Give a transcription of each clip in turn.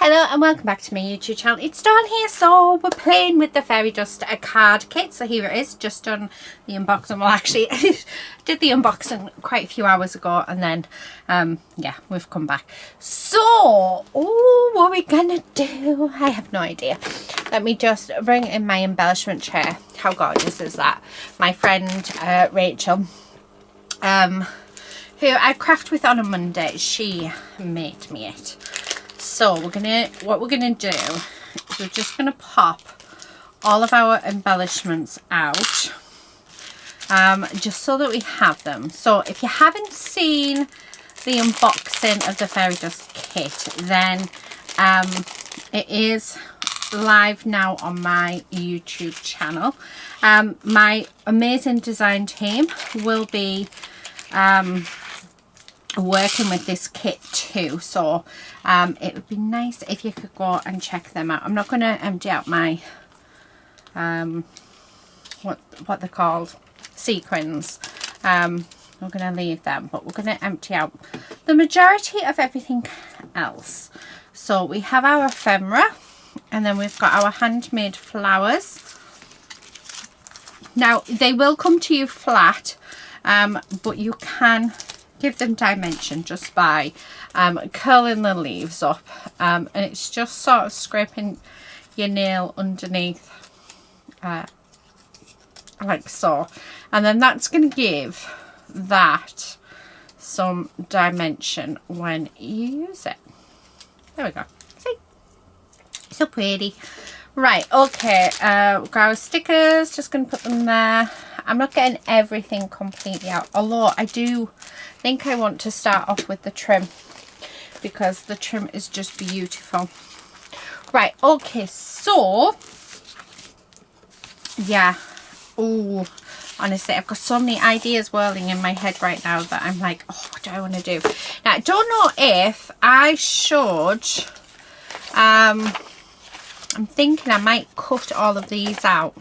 Hello and welcome back to my YouTube channel. It's Dawn here. So we're playing with the fairy dust card kit. So here it is, just done the unboxing. Well, actually I did the unboxing quite a few hours ago, and then yeah, we've come back. So what are we gonna do? I have no idea. Let me just bring in my embellishment chair. How gorgeous is that? My friend Rachel, who I craft with on a Monday, she made me it. So what we're gonna do is we're just gonna pop all of our embellishments out, just so that we have them. So if you haven't seen the unboxing of the fairy dust kit, then it is live now on my YouTube channel. My amazing design team will be working with this kit too, so it would be nice if you could go and check them out. I'm not going to empty out my what they're called, sequins. We're going to leave them, but we're going to empty out the majority of everything else. So we have our ephemera, and then we've got our handmade flowers. Now they will come to you flat, but you can give them dimension just by curling the leaves up, and it's just sort of scraping your nail underneath like so, and then that's going to give that some dimension when you use it. There we go. See, so pretty. Right, okay, we've got our stickers, just going to put them there. I'm not getting everything completely out, although I do think I want to start off with the trim, because the trim is just beautiful. Right, okay, so yeah, oh, honestly, I've got so many ideas whirling in my head right now that I'm like, oh, what do I want to do? Now, I don't know if I should, I'm thinking I might cut all of these out.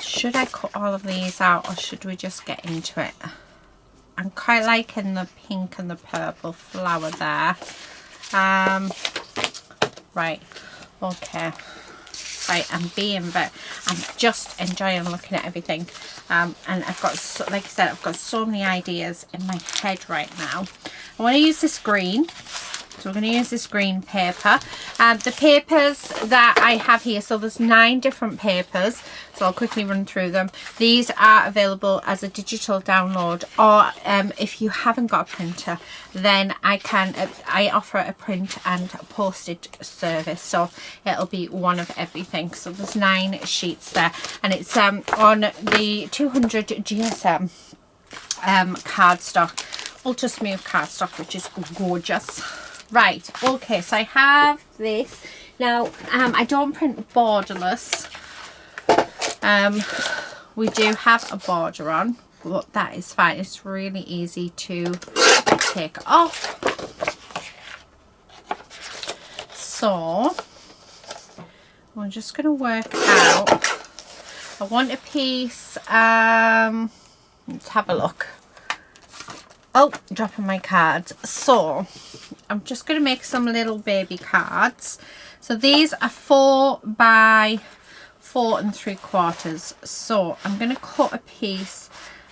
Should I cut all of these out, or should we just get into it? I'm quite liking the pink and the purple flower there. Right, okay. Right, I'm just enjoying looking at everything. And I've got, like I said, I've got so many ideas in my head right now. I want to use this green. So we're going to use this green paper. The papers that I have here, so there's 9 different papers, so I'll quickly run through them. These are available as a digital download, or if you haven't got a printer, then I offer a print and postage service, so it'll be one of everything. So there's 9 sheets there, and it's on the 200 GSM cardstock, ultra smooth cardstock, which is gorgeous. Right, okay, so I have this. Now, I don't print borderless. We do have a border on, but that is fine. It's really easy to take off. So, we're just going to work out. I want a piece, let's have a look. Oh, dropping my cards. So I'm just going to make some little baby cards. So these are 4 by 4 3/4. So I'm going to cut a piece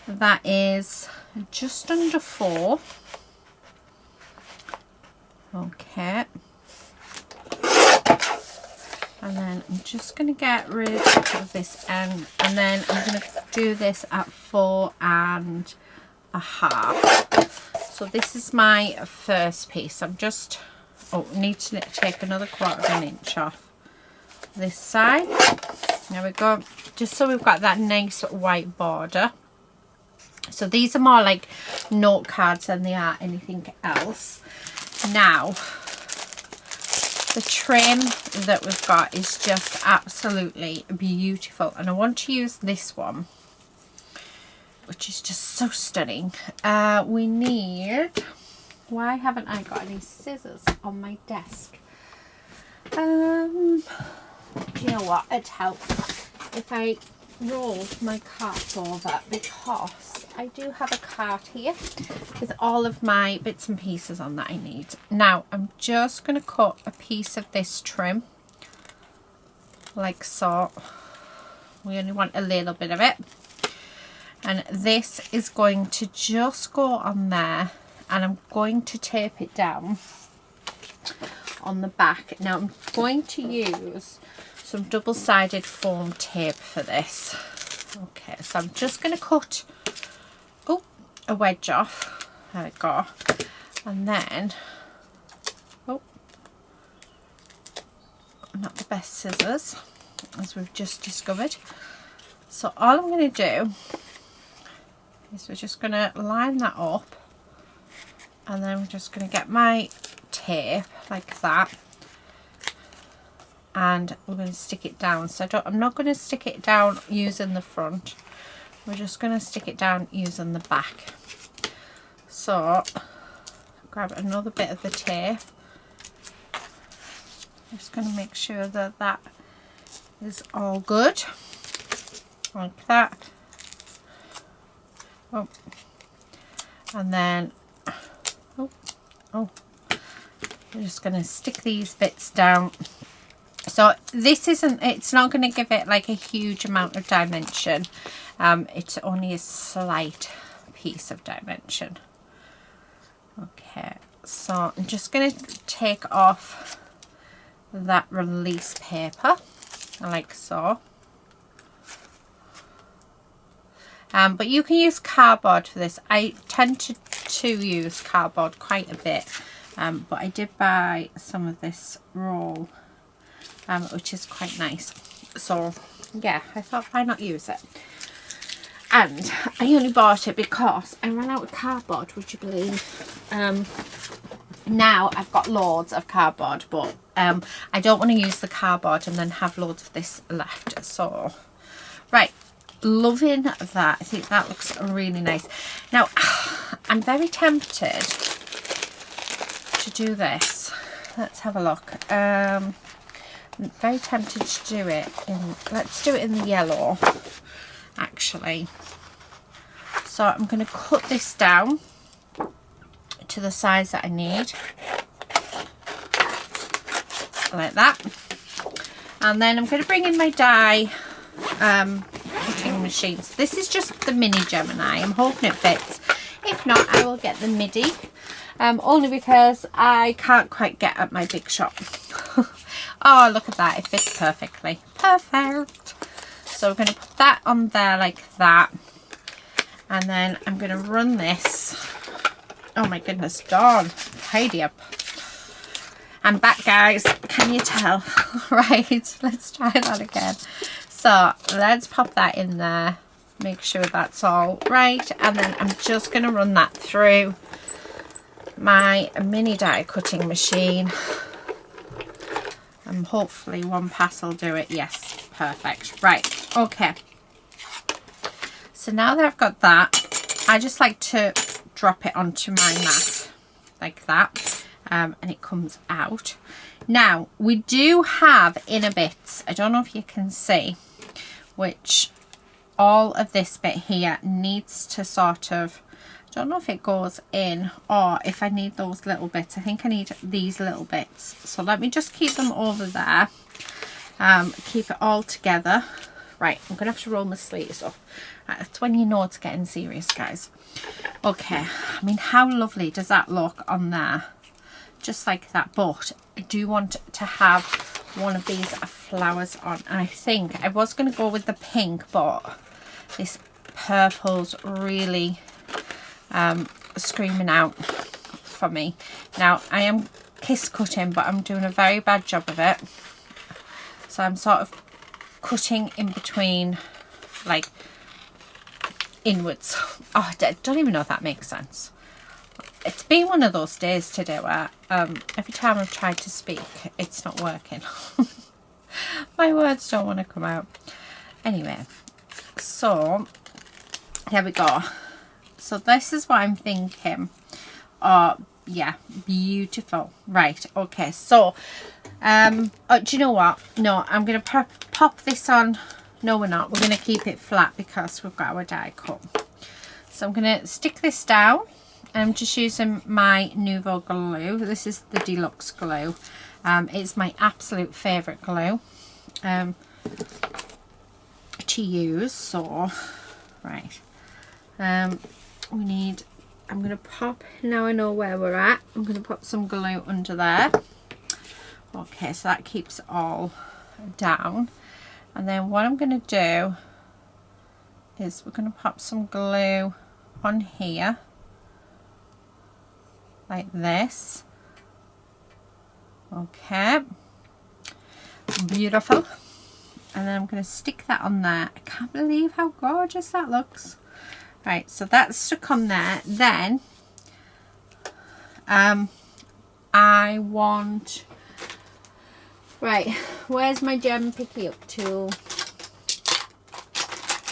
that is just under 4. Okay. And then I'm just going to get rid of this end, and then I'm going to do this at 4 1/2. So this is my first piece. I'm just need to take another 1/4 inch off this side. There we go, just so we've got that nice white border. So these are more like note cards than they are anything else. Now the trim that we've got is just absolutely beautiful, and I want to use this one, which is just so stunning. We need, why haven't I got any scissors on my desk? Do you know what, it'd help if I rolled my cards over, because I do have a card here with all of my bits and pieces on that I need. Now I'm just going to cut a piece of this trim like so. We only want a little bit of it, and this is going to just go on there, and I'm going to tape it down on the back. Now I'm going to use some double-sided foam tape for this. Okay, so I'm just going to cut a wedge off. There we go. And then, not the best scissors, as we've just discovered. So all I'm going to do is we're just going to line that up, and then we're just going to get my tape like that, and we're going to stick it down. So I'm not going to stick it down using the front, we're just going to stick it down using the back. So grab another bit of the tape, just going to make sure that that is all good, like that. And then we're just going to stick these bits down. So this isn't, it's not going to give it like a huge amount of dimension, it's only a slight piece of dimension. Okay, so I'm just going to take off that release paper like so. But you can use cardboard for this. I tend to use cardboard quite a bit, but I did buy some of this roll, which is quite nice. So yeah, I thought, why not use it? And I only bought it because I ran out of cardboard, would you believe? Now I've got loads of cardboard, but I don't want to use the cardboard and then have loads of this left. So right, loving that. I think that looks really nice. Now I'm very tempted to do this. Let's have a look. I'm very tempted to do it in, let's do it in the yellow actually. So I'm going to cut this down to the size that I need, like that, and then I'm going to bring in my die cutting machines. This is just the mini Gemini. I'm hoping it fits. If not, I will get the MIDI, only because I can't quite get at my big shop. Oh, look at that, it fits perfectly. Perfect. So we're going to put that on there like that, and then I'm going to run this. Oh my goodness, Dawn, tidy up. I'm back, guys, can you tell? Right, let's try that again. So let's pop that in there, make sure that's all right, and then I'm just going to run that through my mini die cutting machine, and hopefully one pass will do it. Yes, perfect. Right, okay, so now that I've got that, I just like to drop it onto my mat like that, and it comes out. Now we do have inner bits, I don't know if you can see, which all of this bit here needs to sort of, I don't know if it goes in or if I need those little bits. I think I need these little bits, so let me just keep them over there, keep it all together. Right, I'm gonna have to roll my sleeves up. Right, that's when you know it's getting serious, guys. Okay, I mean, how lovely does that look on there? Just like that. But I do want to have one of these flowers on, and I think I was going to go with the pink, but this purple's really screaming out for me. Now I am kiss cutting, but I'm doing a very bad job of it, so I'm sort of cutting in between, like inwards. Oh, I don't even know if that makes sense. It's been one of those days today where every time I've tried to speak, it's not working. My words don't want to come out. Anyway, so there we go. So this is what I'm thinking. Oh yeah, beautiful. Right, okay, so do you know what? No, I'm gonna pop this on. No, we're not. We're gonna keep it flat because we've got our die cut. So I'm going to stick this down. I'm just using my Nuvo glue. This is the deluxe glue. It's my absolute favourite glue to use. So, right. We need, I'm going to pop, now I know where we're at, I'm going to put some glue under there. Okay, so that keeps it all down. And then what I'm going to do is we're going to pop some glue on here. Like this. Okay, beautiful. And then I'm going to stick that on there. I can't believe how gorgeous that looks. Right, so that's stuck on there. Then I want, right, where's my gem picky up tool?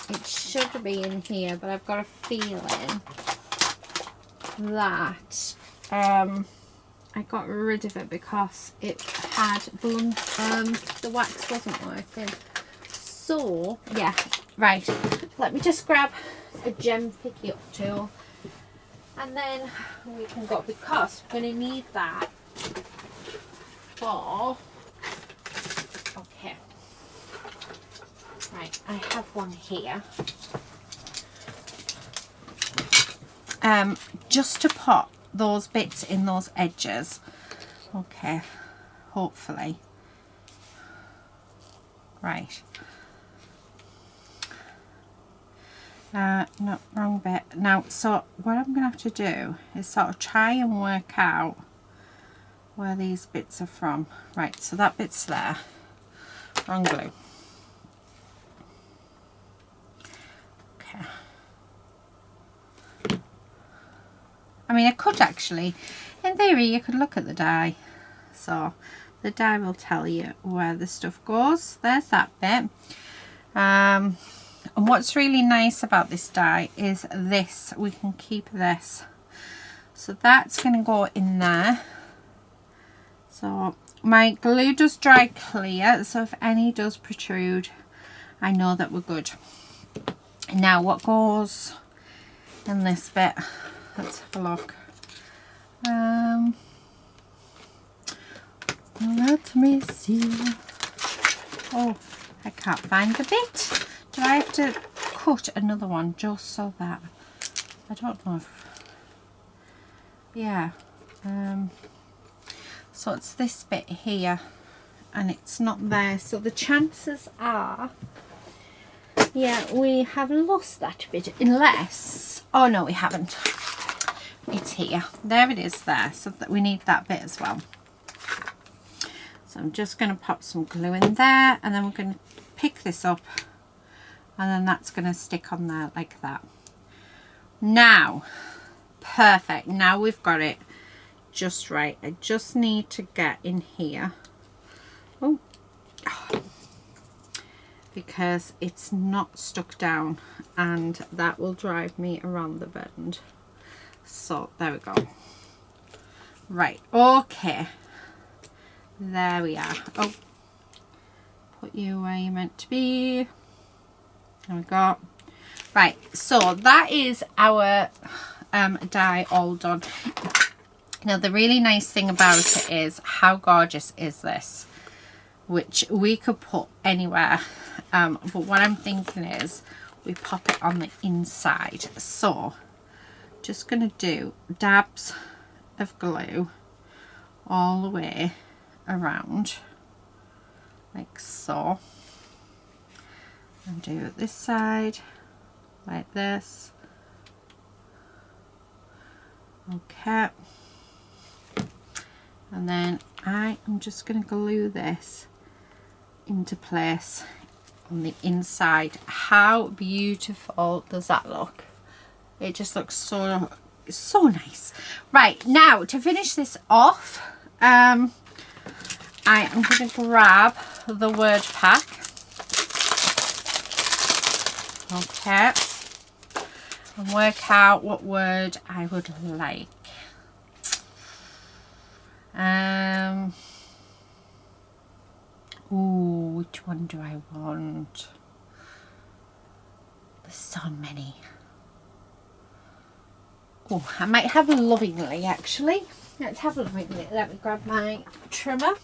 It should be in here, but I've got a feeling that I got rid of it because it had blunt, the wax wasn't working. So yeah, right, let me just grab a gem picky up tool and then we can go, because we're going to need that for, okay, right, I have one here. Just to put those bits in those edges. Okay, hopefully. Right. No, wrong bit. Now, so what I'm going to have to do is sort of try and work out where these bits are from. Right, so that bit's there. Wrong glue. Okay. I mean, I could actually, in theory, you could look at the die. So the die will tell you where the stuff goes. There's that bit. And what's really nice about this die is this. We can keep this. So that's going to go in there. So my glue does dry clear. So if any does protrude, I know that we're good. Now what goes in this bit? Let's have a look. Let me see. Oh, I can't find the bit. Do I have to cut another one just so that? I don't know if, yeah. So it's this bit here and it's not there. So the chances are, yeah, we have lost that bit, unless, oh no, we haven't. It's here. There it is there. So that we need that bit as well. So I'm just going to pop some glue in there and then we're going to pick this up and then that's going to stick on there like that. Now, perfect. Now we've got it just right. I just need to get in here. Oh. Because it's not stuck down and that will drive me around the bend. So there we go. Right, okay, there we are. Oh, put you where you're meant to be. There we go. Right, so that is our die all done. Now the really nice thing about it is how gorgeous is this, which we could put anywhere, but what I'm thinking is we pop it on the inside. So just going to do dabs of glue all the way around like so, and do this side like this. Okay, and then I am just going to glue this into place on the inside. How beautiful does that look? It just looks so nice. Right, now to finish this off, I am going to grab the word pack. Okay, and work out what word I would like. Ooh, which one do I want? There's so many. Oh, I might have lovingly actually. Let's have lovingly. Let me grab my trimmer.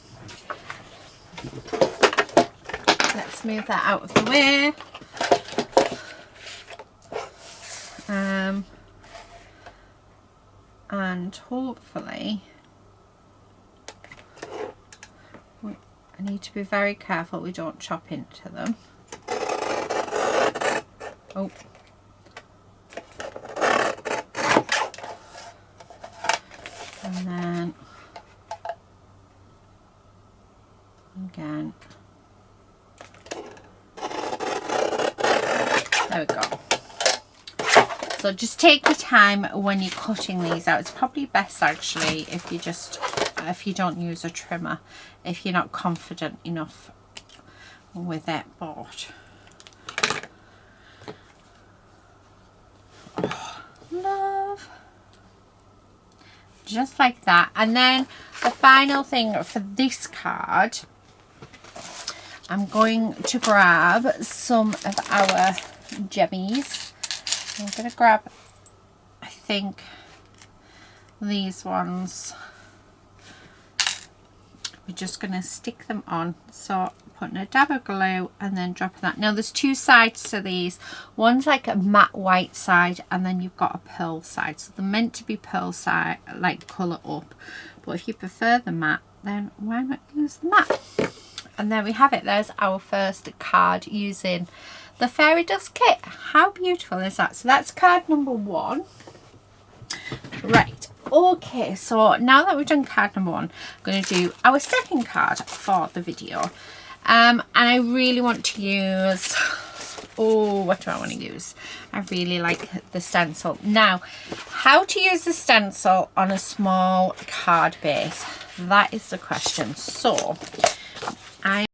Let's move that out of the way. And hopefully, I need to be very careful we don't chop into them. Oh. And then again. There we go. So just take your time when you're cutting these out. It's probably best actually if you don't use a trimmer, if you're not confident enough with it. But oh, love. Just like that. And then the final thing for this card, I'm going to grab some of our jemmies. I'm going to grab, I think, these ones. We're just going to stick them on. So putting a dab of glue and then dropping that. Now there's two sides to these. One's like a matte white side and then you've got a pearl side. So they're meant to be pearl side, like colour up. But if you prefer the matte, then why not use the matte? And there we have it. There's our first card using the fairy dust kit. How beautiful is that? So that's card number 1. Right, okay, so now that we've done card number 1, I'm going to do our second card for the video. And I really want to use, oh, what do I want to use? I really like the stencil. Now, how to use the stencil on a small card base? That is the question. So I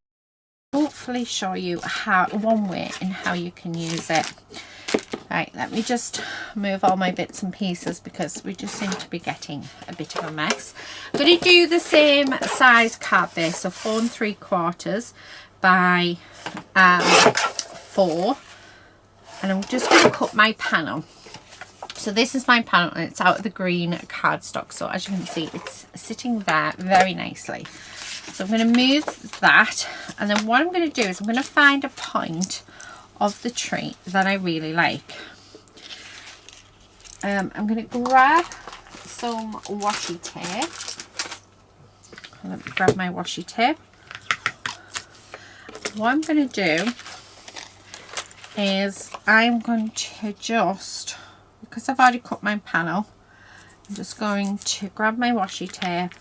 hopefully show you one way in how you can use it. Right, let me just move all my bits and pieces because we just seem to be getting a bit of a mess. I'm going to do the same size card base, so 4 3/4 by 4, and I'm just going to cut my panel. So this is my panel and it's out of the green cardstock, so as you can see it's sitting there very nicely. So I'm going to move that, and then what I'm going to do is I'm going to find a point of the tree that I really like. I'm going to grab some washi tape. Let me grab my washi tape. What I'm going to do is I'm going to just, because I've already cut my panel, I'm just going to grab my washi tape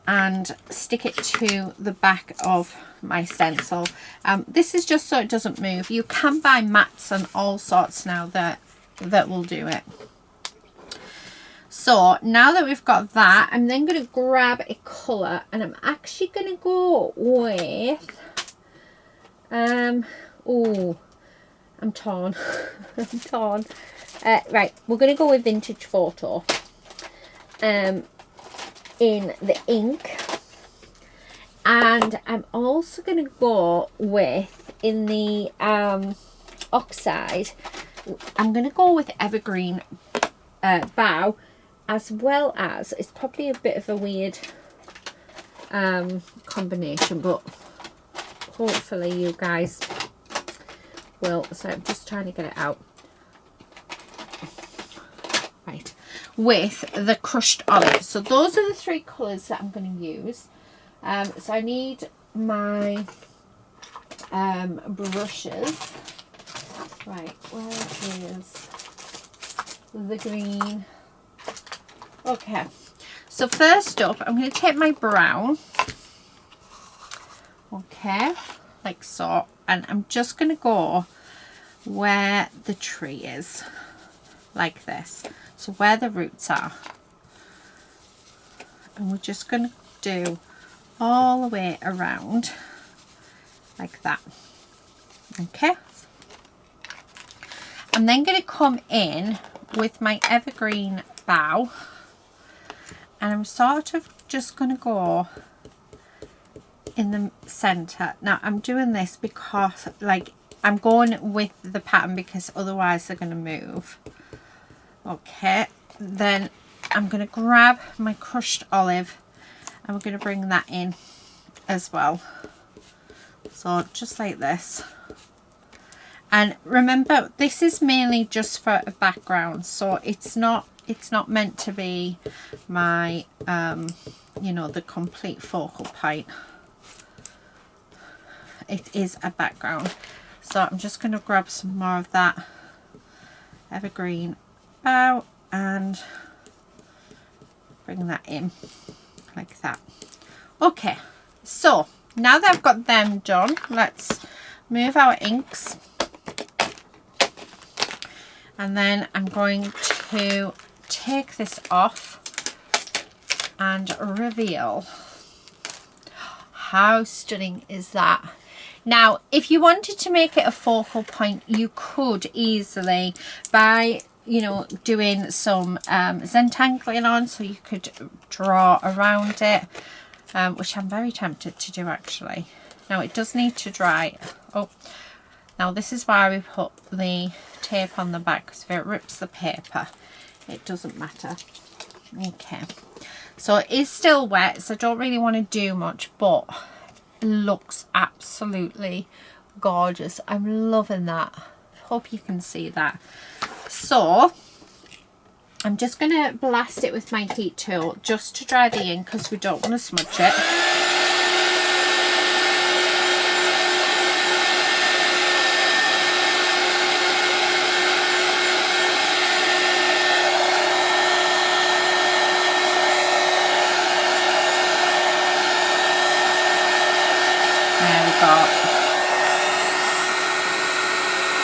and stick it to the back of my stencil. This is just so it doesn't move. You can buy mats and all sorts now that will do it. So now that we've got that, I'm then going to grab a colour, and I'm actually going to go with oh, I'm torn. I'm torn. Right, we're going to go with Vintage Photo in the ink, and I'm also going to go with, in the oxide, I'm going to go with Evergreen Bow, as well as, it's probably a bit of a weird combination, but hopefully you guys will. So I'm just trying to get it out. Right, with the crushed olive. So those are the 3 colours that I'm going to use. So I need my brushes. Right, where is the green? Okay, so first up I'm going to take my brown, okay, like so, and I'm just going to go where the tree is, like this, so where the roots are, and we're just going to do all the way around like that. Okay, I'm then going to come in with my Evergreen Bow, and I'm sort of just going to go in the center. Now I'm doing this because, like, I'm going with the pattern because otherwise they're going to move. Okay, then I'm going to grab my crushed olive and we're going to bring that in as well. So just like this. And remember, this is mainly just for a background, so it's not meant to be my you know, the complete focal point. It is a background. So I'm just going to grab some more of that evergreen bough and bring that in like that. Okay, so now that I've got them done, let's move our inks. And then I'm going to take this off and reveal. How stunning is that? Now, if you wanted to make it a focal point, you could easily by, you know, doing some Zentangling on, so you could draw around it, which I'm very tempted to do actually. Now it does need to dry. Oh, now this is why we put the tape on the back, because if it rips the paper, it doesn't matter. Okay, so it is still wet, so I don't really want to do much, but it looks absolutely gorgeous. I'm loving that. Hope you can see that. So I'm just going to blast it with my heat tool just to dry the ink, because we don't want to smudge it.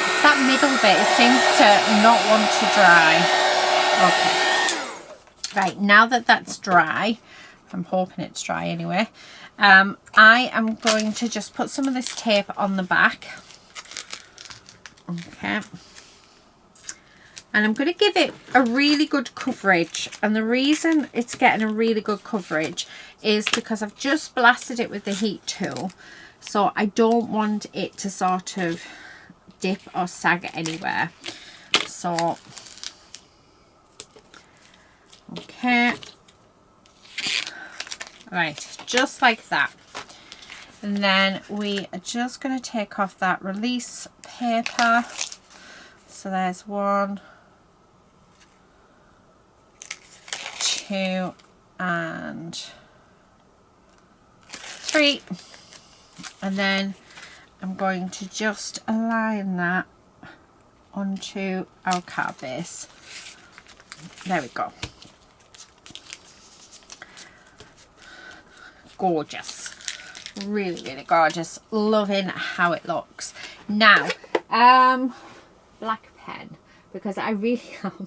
It's that middle bit, it seems to not want to dry. Okay, right, now that that's dry, I'm hoping it's dry anyway, I am going to just put some of this tape on the back. Okay, and I'm going to give it a really good coverage, and the reason it's getting a really good coverage is because I've just blasted it with the heat tool. So I don't want it to sort of dip or sag anywhere. So, okay. Right, just like that. And then we are just going to take off that release paper. So there's 1, 2, and 3. And then I'm going to just align that onto our card base. There we go. Gorgeous. Really, really gorgeous. Loving how it looks. Now, black pen, because I really am.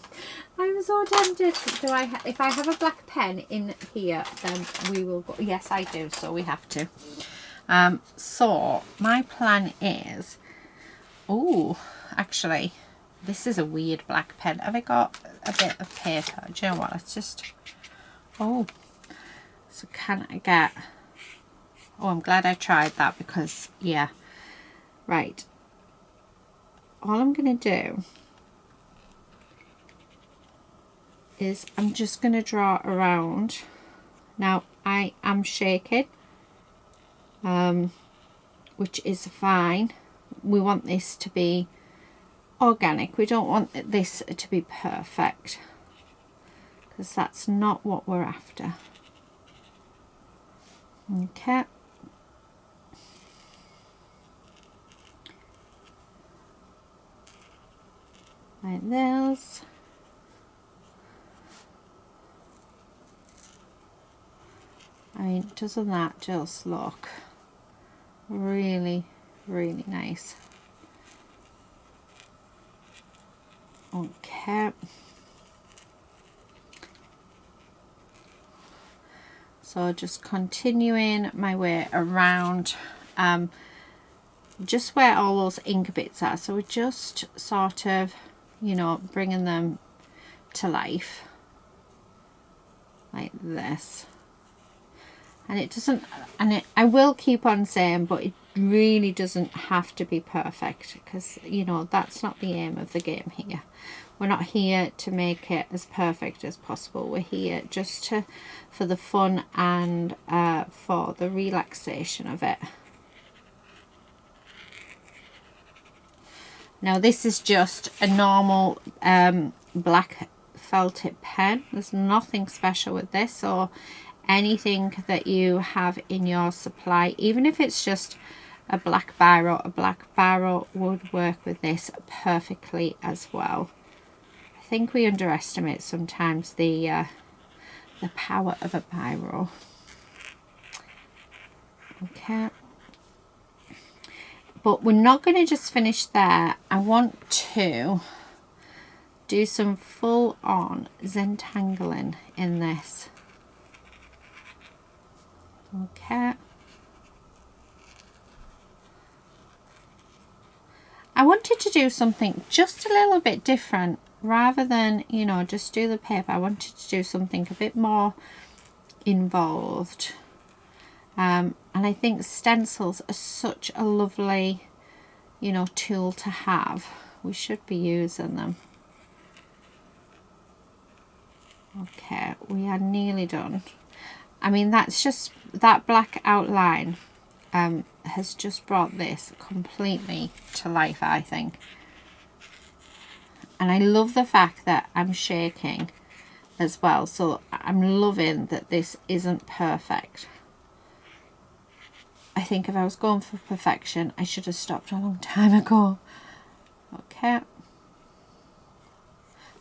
I'm so tempted. If I have a black pen in here, then we will go. Yes, I do. So we have to. So my plan is, oh, actually, this is a weird black pen. Have I got a bit of paper? Do you know what? Let's just, oh, so can I get, oh, I'm glad I tried that, because, yeah, right. All I'm going to do is I'm just going to draw around. Now, I am shaking. Which is fine. We want this to be organic. We don't want this to be perfect, because that's not what we're after. Okay. Like this. I mean, doesn't that just look really, really nice? Okay, so just continuing my way around, just where all those ink bits are, so we're just sort of, you know, bringing them to life like this. And it doesn't, and I will keep on saying, but it really doesn't have to be perfect, because you know that's not the aim of the game here. We're not here to make it as perfect as possible. We're here just for the fun and for the relaxation of it. Now this is just a normal black felt tip pen. There's nothing special with this or anything that you have in your supply. Even if it's just a black biro would work with this perfectly as well. I think we underestimate sometimes the power of a biro. Okay, but we're not going to just finish there. I want to do some full on Zentangling in this. Okay, I wanted to do something just a little bit different. Rather than, you know, just do the paper, I wanted to do something a bit more involved. And I think stencils are such a lovely, you know, tool to have. We should be using them. Okay, we are nearly done. I mean, that's just, that black outline has just brought this completely to life, I think. And I love the fact that I'm shaking as well. So I'm loving that this isn't perfect. I think if I was going for perfection, I should have stopped a long time ago. Okay.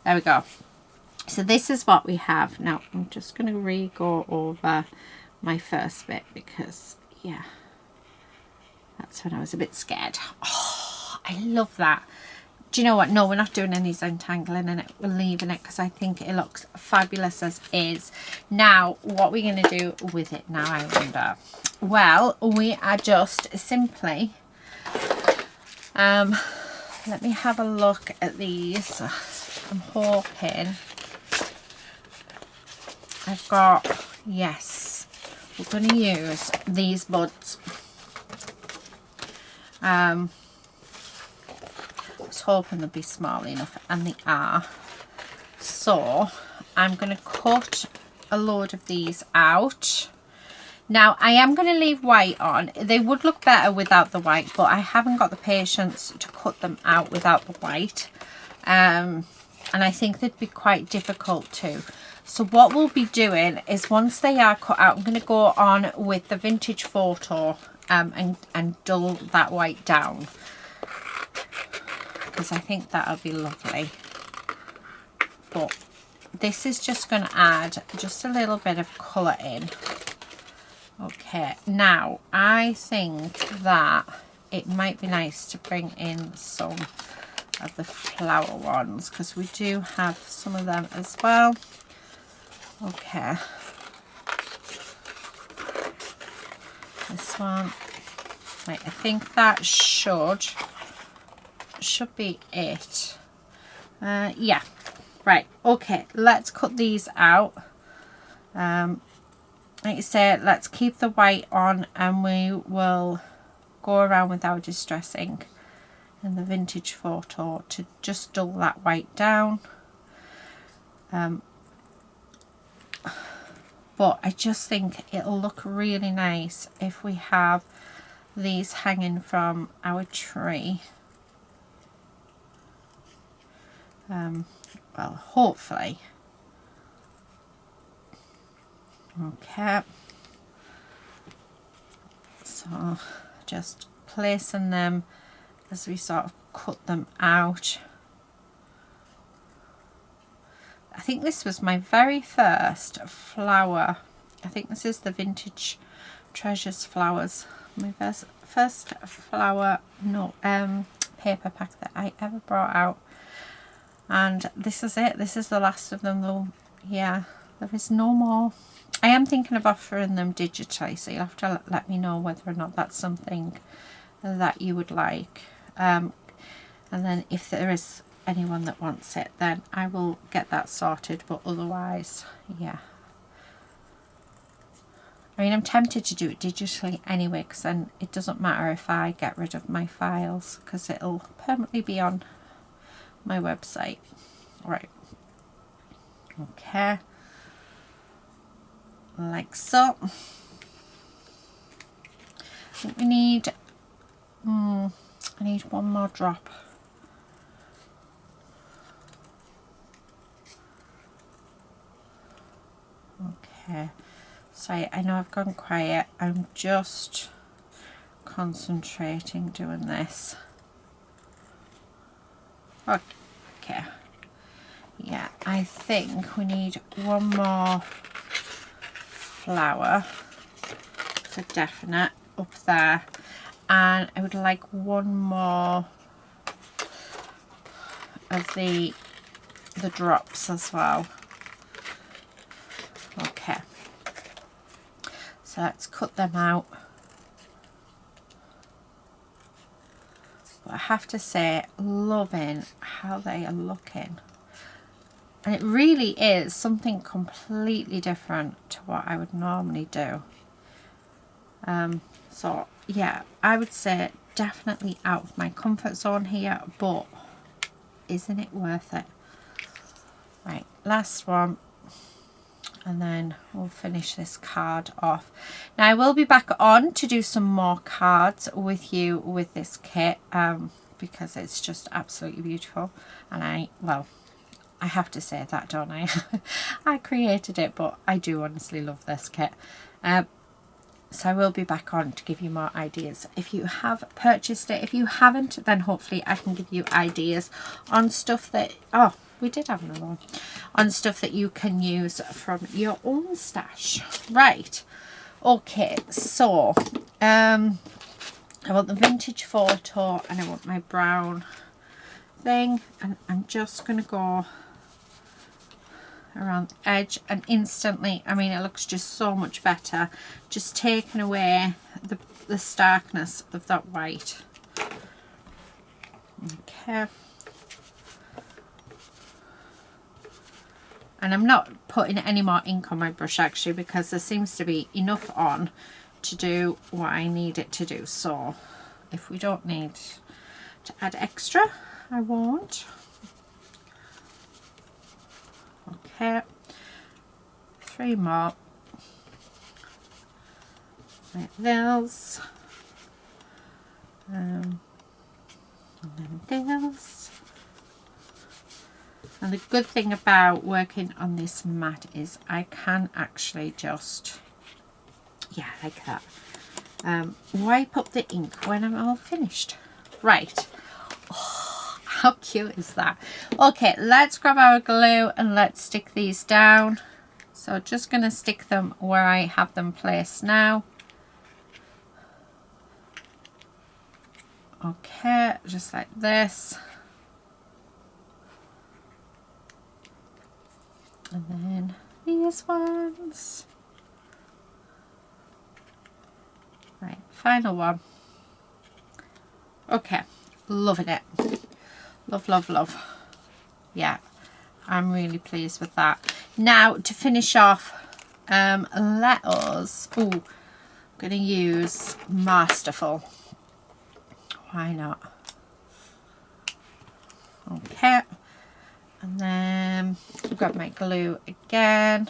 There we go. So this is what we have. Now I'm just going to re-go over my first bit because, yeah, that's when I was a bit scared. Oh, I love that. Do you know what? No, we're not doing any Zentangling in it. We're leaving it because I think it looks fabulous as is. Now, what we're going to do with it now, I wonder. Well, we are just simply... let me have a look at these. I'm hoping... I've got... Yes. We're going to use these buds. I was hoping they'd be small enough, and they are. So I'm going to cut a load of these out. Now I am going to leave white on. They would look better without the white, but I haven't got the patience to cut them out without the white, and I think they'd be quite difficult too. So what we'll be doing is, once they are cut out, I'm going to go on with the Vintage Photo and dull that white down, because I think that'll be lovely. But this is just going to add just a little bit of colour in. Okay, now I think that it might be nice to bring in some of the flower ones, because we do have some of them as well. Okay, this one, right, I think that should be it. Yeah, right, okay, let's cut these out. Like I said, let's keep the white on, and we will go around with our Distress ink in the Vintage Photo to just dull that white down. But I just think it'll look really nice if we have these hanging from our tree. Well, hopefully. Okay, so just placing them as we sort of cut them out. I think this was my very first flower. I think this is the Vintage Treasures flowers. My first flower paper pack that I ever brought out. And this is it. This is the last of them though. Yeah, there is no more. I am thinking of offering them digitally, so you'll have to let me know whether or not that's something that you would like. And then if there is anyone that wants it, then I will get that sorted, but otherwise, yeah. I mean, I'm tempted to do it digitally anyway, because then it doesn't matter if I get rid of my files, because it'll permanently be on my website. Right. Okay. Like so. I think we need, I need one more drop. Okay. Sorry, I know I've gone quiet. I'm just concentrating doing this. Okay. Yeah, I think we need one more flower for definite up there, and I would like one more of the drops as well. Okay, so let's cut them out. But I have to say, loving how they are looking. And it really is something completely different to what I would normally do. So yeah, I would say definitely out of my comfort zone here, but isn't it worth it? Right, last one, and then we'll finish this card off. Now I will be back on to do some more cards with you with this kit, because it's just absolutely beautiful. And I have to say that, don't I? I created it, but I do honestly love this kit. So I will be back on to give you more ideas. If you have purchased it, if you haven't, then hopefully I can give you ideas on stuff that, oh, we did have another one, on stuff that you can use from your own stash. Right, okay, so I want the vintage photo, and I want my brown thing, and I'm just going to go around the edge, and instantly, I mean, it looks just so much better, just taking away the starkness of that white. Okay, and I'm not putting any more ink on my brush actually, because there seems to be enough on to do what I need it to do. So if we don't need to add extra, I won't. Okay, 3 more like this, and then this. And the good thing about working on this mat is I can actually just, yeah, like that, wipe up the ink when I'm all finished. Right. How cute is that? Okay, let's grab our glue and let's stick these down. So just going to stick them where I have them placed now. Okay, just like this. And then these ones. Right, final one. Okay, loving it. Love, love, love. Yeah, I'm really pleased with that. Now to finish off, let us, I'm going to use Masterful. Why not? Okay, and then I've got my glue again,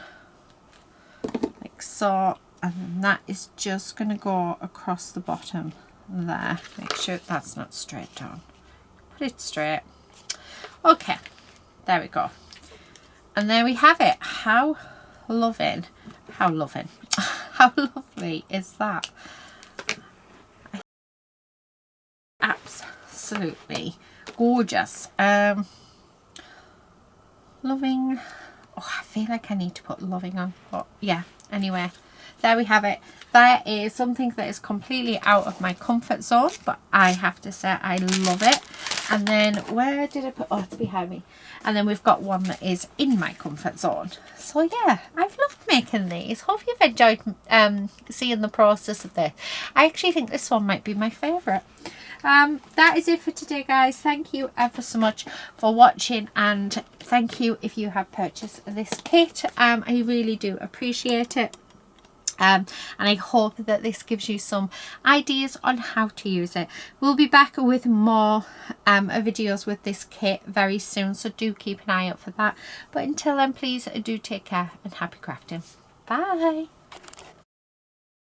like so, and that is just going to go across the bottom there. Make sure that's not straight down. Put it straight. Okay, there we go. And there we have it. How loving, how lovely is that? Absolutely gorgeous. Loving. Oh, I feel like I need to put loving on, but yeah, anyway, there we have it. That is something that is completely out of my comfort zone, but I have to say I love it. And then where did I put, oh, it's behind me. And then we've got one that is in my comfort zone. So yeah, I've loved making these. Hope you've enjoyed seeing the process of this. I actually think this one might be my favourite. That is it for today, guys. Thank you ever so much for watching, and thank you if you have purchased this kit. I really do appreciate it. And I hope that this gives you some ideas on how to use it. We'll be back with more videos with this kit very soon, so do keep an eye out for that. But until then, please do take care and happy crafting. Bye.